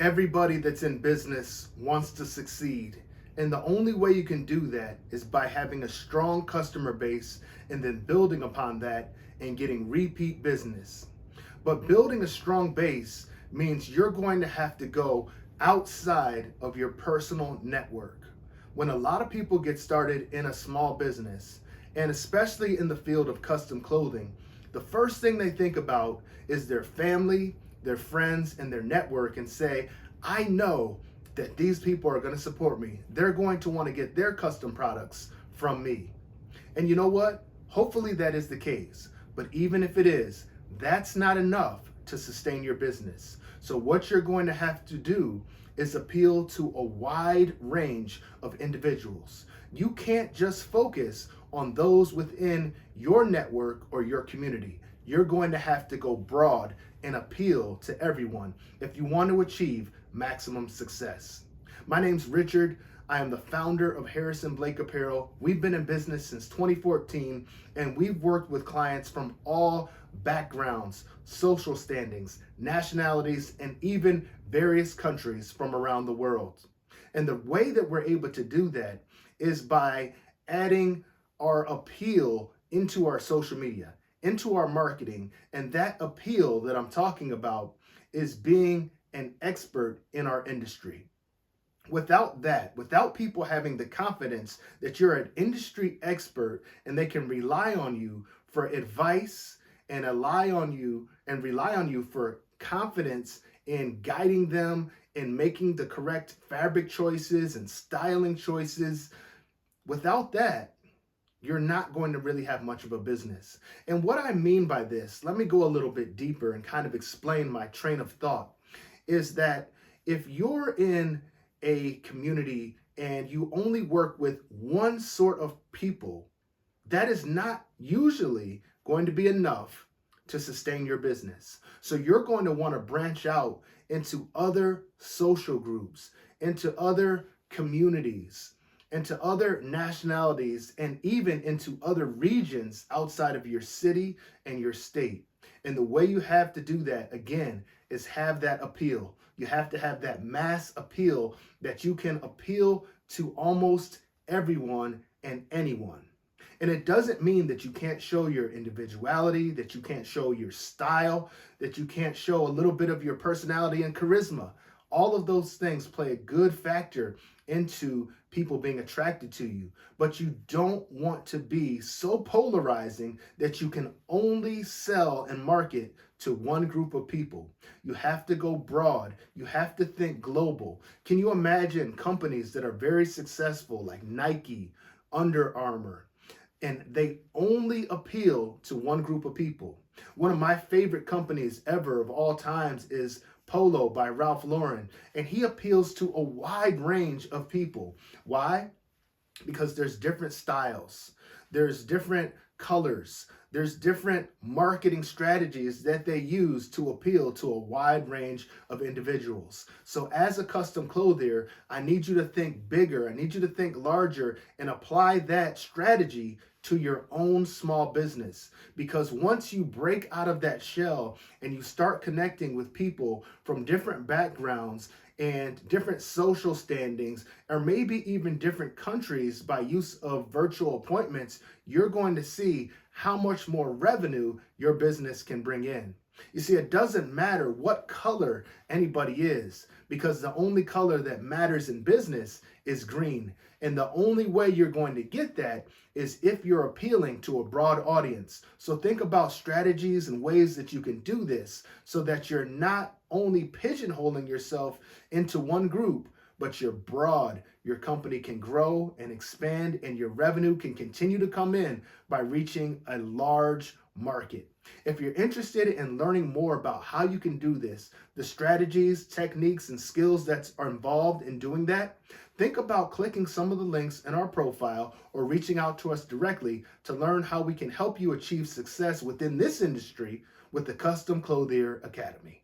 Everybody that's in business wants to succeed. And the only way you can do that is by having a strong customer base and then building upon that and getting repeat business. But building a strong base means you're going to have to go outside of your personal network. When a lot of people get started in a small business, and especially in the field of custom clothing, the first thing they think about is their family, their friends, and their network, and say, I know that these people are going to support me. They're going to want to get their custom products from me. And you know what? Hopefully that is the case. But even if it is, that's not enough to sustain your business. So what you're going to have to do is appeal to a wide range of individuals. You can't just focus on those within your network or your community. You're going to have to go broad and appeal to everyone if you want to achieve maximum success. My name's Richard. I am the founder of Harrison Blake Apparel. We've been in business since 2014, and we've worked with clients from all backgrounds, social standings, nationalities, and even various countries from around the world. And the way that we're able to do that is by adding our appeal into our social media, into our marketing. And that appeal that I'm talking about is being an expert in our industry. Without that, without people having the confidence that you're an industry expert and they can rely on you for advice and rely on you for confidence in guiding them in making the correct fabric choices and styling choices, without that, you're not going to really have much of a business. And what I mean by this, let me go a little bit deeper and kind of explain my train of thought, is that if you're in a community and you only work with one sort of people, that is not usually going to be enough to sustain your business. So you're going to want to branch out into other social groups, into other communities, into other nationalities, and even into other regions outside of your city and your state. And the way you have to do that, again, is have that appeal. You have to have that mass appeal that you can appeal to almost everyone and anyone. And it doesn't mean that you can't show your individuality, that you can't show your style, that you can't show a little bit of your personality and charisma. All of those things play a good factor into people being attracted to you. But you don't want to be so polarizing that you can only sell and market to one group of people. You have to go broad. You have to think global. Can you imagine companies that are very successful like Nike, Under Armour, and they only appeal to one group of people? One of my favorite companies ever of all times is Polo by Ralph Lauren, and he appeals to a wide range of people. Why? Because there's different styles, there's different colors, there's different marketing strategies that they use to appeal to a wide range of individuals. So as a custom clothier, I need you to think bigger, I need you to think larger and apply that strategy to your own small business. Because once you break out of that shell and you start connecting with people from different backgrounds and different social standings, or maybe even different countries by use of virtual appointments, you're going to see how much more revenue your business can bring in. You see, it doesn't matter what color anybody is, because the only color that matters in business is green. And the only way you're going to get that is if you're appealing to a broad audience. So think about strategies and ways that you can do this so that you're not only pigeonholing yourself into one group, but you're broad. Your company can grow and expand, and your revenue can continue to come in by reaching a large market. If you're interested in learning more about how you can do this, the strategies, techniques, and skills that are involved in doing that, think about clicking some of the links in our profile or reaching out to us directly to learn how we can help you achieve success within this industry with the Custom Clothier Academy.